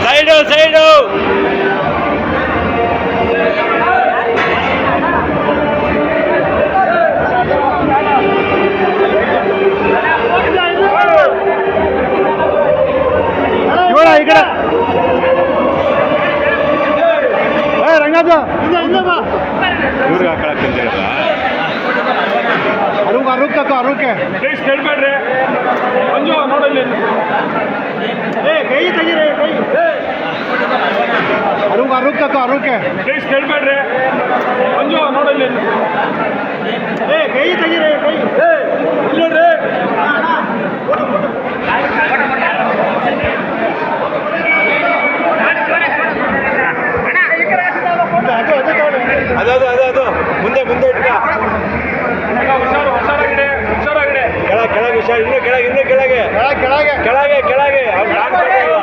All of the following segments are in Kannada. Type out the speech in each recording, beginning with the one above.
ಸೈಡು ಸೈಡು ಈ ಕಡೆ ರಂಗಾಜ ಇವ್ರಿಗೆ ಹಾಕೊಳಕ್ಕೆ ಅರುಕ್ ತಕೋ ಅರುಕ್ಕೆ ಪ್ಲೀಸ್ ಕೇಳ್ಬೇಡ್ರಿ ಮಂಜು ನೋಡಲ್ಲಿ ಕೈ ತೆಗೀರಿ ಕೈ ಅರುಕ್ ತಕೋ ಅರುಕ್ಕೆ ಪ್ಲೀಸ್ ಕೇಳ್ಬೇಡ್ರಿ ಮಂಜು ನೋಡಲ್ಲಿ ಕೈ ತೆಗೀರಿ ಕೈ ನೋಡ್ರಿ ಅದು ಮುಂದೆ ಮುಂದೆ ಇಟ್ಕ ಹುಷಾರಾಗಿದೆ ಹುಷಾರಾಗಿದೆ ಕೆಳಗೆ ಹುಷಾರು ಇನ್ನೂ ಕೆಳಗೆ ಇನ್ನೂ ಕೆಳಗೆ ಕೆಳಗೆ ಕೆಳಗೆ ಕೆಳಗೆ ಆಯ್ತು ಆಯ್ತು ಆಯ್ತು ಆಯ್ತು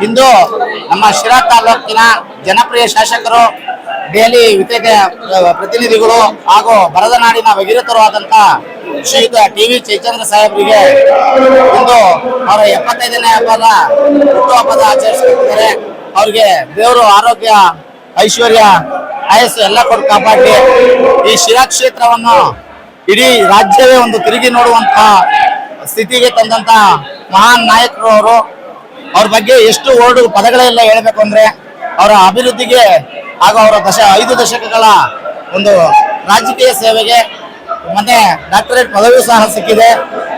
ಇಂದು ನಮ್ಮ ಶಿರಾ ತಾಲೂಕಿನ ಜನಪ್ರಿಯ ಶಾಸಕರು ದೆಹಲಿ ವಿತೇಕ ಪ್ರತಿನಿಧಿಗಳು ಹಾಗೂ ಬರದನಾಡಿನ ಭಗೀರಥರು ಆದಂತಹ ಶ್ರೀಯುತ ಟಿ.ವಿ. ಜಯಚಂದ್ರ ಸಾಹೇಬರಿಗೆ ಇಂದು ಅವರ 75ನೇ ಹುಟ್ಟುಹಬ್ಬದ ಆಚರಿಸುತ್ತಿದ್ದಾರೆ. ಅವ್ರಿಗೆ ದೇವರು ಆರೋಗ್ಯ ಐಶ್ವರ್ಯ ಆಯಸ್ಸು ಎಲ್ಲ ಕೊಟ್ಟು ಕಾಪಾಡಿ ಈ ಶಿರಾ ಕ್ಷೇತ್ರವನ್ನು ಇಡೀ ರಾಜ್ಯವೇ ಒಂದು ತಿರುಗಿ ನೋಡುವಂತಹ ಸ್ಥಿತಿಗೆ ತಂದಂತ ಮಹಾನ್ ನಾಯಕರು ಅವರು. ಅವ್ರ ಬಗ್ಗೆ ಎಷ್ಟು ಪದಗಳೆಲ್ಲ ಹೇಳ್ಬೇಕು ಅಂದ್ರೆ ಅವರ ಅಭಿವೃದ್ಧಿಗೆ ಹಾಗೂ ಅವರ 5 ದಶಕಗಳ ಒಂದು ರಾಜಕೀಯ ಸೇವೆಗೆ ಮೊನ್ನೆ ಡಾಕ್ಟರೇಟ್ ಪದವಿ ಸಹ ಸಿಕ್ಕಿದೆ.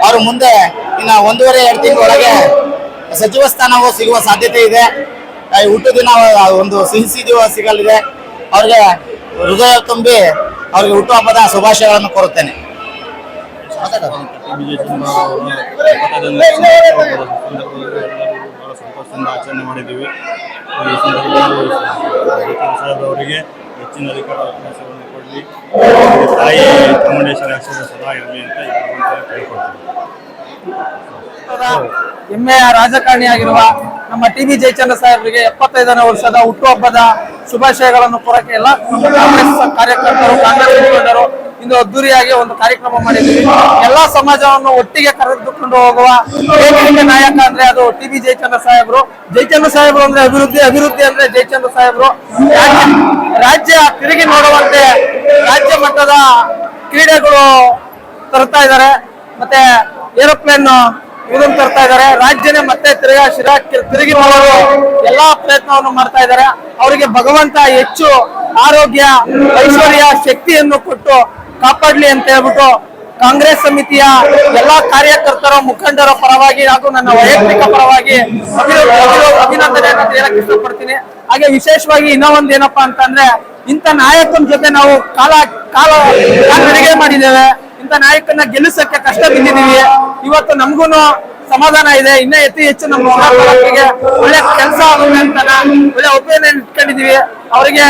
ಅವರು ಮುಂದೆ ಇನ್ನು 1.5-2 ತಿಂಗಳೊಳಗೆ ಸಚಿವ ಸ್ಥಾನವೂ ಸಿಗುವ ಸಾಧ್ಯತೆ ಇದೆ. ಹುಟ್ಟು ದಿನ ಒಂದು ಸಿಹಿ ಸಿಗಲಿದೆ. ಅವ್ರಿಗೆ ಹೃದಯ ತುಂಬಿ ಅವ್ರಿಗೆ ಹುಟ್ಟುಹಬ್ಬದ ಶುಭಾಶಯಗಳನ್ನು ಕೋರುತ್ತೇನೆ. ಸಂತೋಷದಿಂದ ಆಚರಣೆ ಮಾಡಿದ್ದೀವಿ. ಈ ಸಂದರ್ಭದಲ್ಲಿ ಅವರಿಗೆ ಹೆಚ್ಚಿನ ಅಧಿಕಾರ ಅವಕಾಶಗಳನ್ನು ಕೊಡಲಿ, ತಾಯಿ ಚಾಮುಂಡೇಶ್ವರಿ ಆಶೀರ್ವಾದ ಸದಾ ಇರಲಿ ಅಂತ ಕೇಳ್ಕೊಳ್ತೀವಿ. ಹೆಮ್ಮೆಯ ರಾಜಕಾರಣಿಯಾಗಿರುವ ನಮ್ಮ ಟಿ.ವಿ. ಜಯಚಂದ್ರ ಸಾಹೇಬರಿಗೆ 75ನೇ ವರ್ಷದ ಹುಟ್ಟುಹಬ್ಬದ ಶುಭಾಶಯಗಳನ್ನು ಕೋರಕ್ಕೆ ಎಲ್ಲ ಕಾಂಗ್ರೆಸ್ ಕಾರ್ಯಕರ್ತರು, ಕಾಂಗ್ರೆಸ್ ಮುಖಂಡರು ಇಂದು ಅದ್ದೂರಿಯಾಗಿ ಒಂದು ಕಾರ್ಯಕ್ರಮ ಮಾಡಿದ್ದೀವಿ. ಎಲ್ಲಾ ಸಮಾಜವನ್ನು ಒಟ್ಟಿಗೆ ಕರೆದುಕೊಂಡು ಹೋಗುವ ಏಕೈಕ ನಾಯಕ ಅಂದ್ರೆ ಅದು ಟಿ.ವಿ. ಜಯಚಂದ್ರ ಸಾಹೇಬರು. ಜಯಚಂದ್ರ ಸಾಹೇಬರು ಅಂದ್ರೆ ಅಭಿವೃದ್ಧಿ, ಅಭಿವೃದ್ಧಿ ಅಂದ್ರೆ ಜಯಚಂದ್ರ ಸಾಹೇಬರು. ರಾಜ್ಯ ತಿರುಗಿ ನೋಡುವಂತೆ ರಾಜ್ಯ ಮಟ್ಟದ ಕ್ರೀಡೆಗಳು ತರ್ತಾ ಇದ್ದಾರೆ, ಮತ್ತೆ ಏರೋಪ್ಲೇನ್ ಇದನ್ನು ತರ್ತಾ ಇದ್ದಾರೆ. ರಾಜ್ಯನೇ ಮತ್ತೆ ತಿರುಗಿ ನೋಡಲು ಎಲ್ಲಾ ಪ್ರಯತ್ನವನ್ನು ಮಾಡ್ತಾ ಇದ್ದಾರೆ. ಅವರಿಗೆ ಭಗವಂತ ಹೆಚ್ಚು ಆರೋಗ್ಯ ಐಶ್ವರ್ಯ ಶಕ್ತಿಯನ್ನು ಕೊಟ್ಟು ಕಾಪಾಡ್ಲಿ ಅಂತ ಹೇಳ್ಬಿಟ್ಟು ಕಾಂಗ್ರೆಸ್ ಸಮಿತಿಯ ಎಲ್ಲಾ ಕಾರ್ಯಕರ್ತರ ಮುಖಂಡರ ಪರವಾಗಿ ಹಾಗೂ ನನ್ನ ವೈಯಕ್ತಿಕ ಪರವಾಗಿ ಅಭಿನಂದನೆಯನ್ನು ಹೇಳಕ್ ಇಷ್ಟಪಡ್ತೀನಿ. ಹಾಗೆ ವಿಶೇಷವಾಗಿ ಇನ್ನೂ ಒಂದ್ ಏನಪ್ಪಾ ಅಂತಂದ್ರೆ ಇಂಥ ನಾಯಕನ ಜೊತೆ ನಾವು ಕಾಲ ನಡಿಗೆ ಮಾಡಿದ್ದೇವೆ. ಇಂಥ ನಾಯಕನ ಗೆಲ್ಲಿಸಕ್ಕೆ ಕಷ್ಟ ಬಿದ್ದಿದ್ದೀವಿ. ಇವತ್ತು ನಮ್ಗೂನು ಸಮಾಧಾನ ಇದೆ. ಇನ್ನೂ ಹೆಚ್ಚು ನಮ್ಮ ತಾಲೂಕಿಗೆ ಒಳ್ಳೆ ಕೆಲಸ ಆಗುತ್ತೆ ಅಂತ ಒಳ್ಳೆ ಒಪಿನಿಯನ್ ಇಟ್ಕೊಂಡಿದೀವಿ. ಅವರಿಗೆ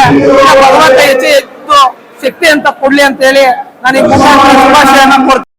ಭಗವಂತ ಹೆಚ್ಚು ಶಕ್ತಿ ಅಂತ ಕೊಡ್ಲಿ ಅಂತ ಹೇಳಿ ನಾನು ಈ ಶುಭಾಶಯನ ಕೊಡ್ತೀನಿ.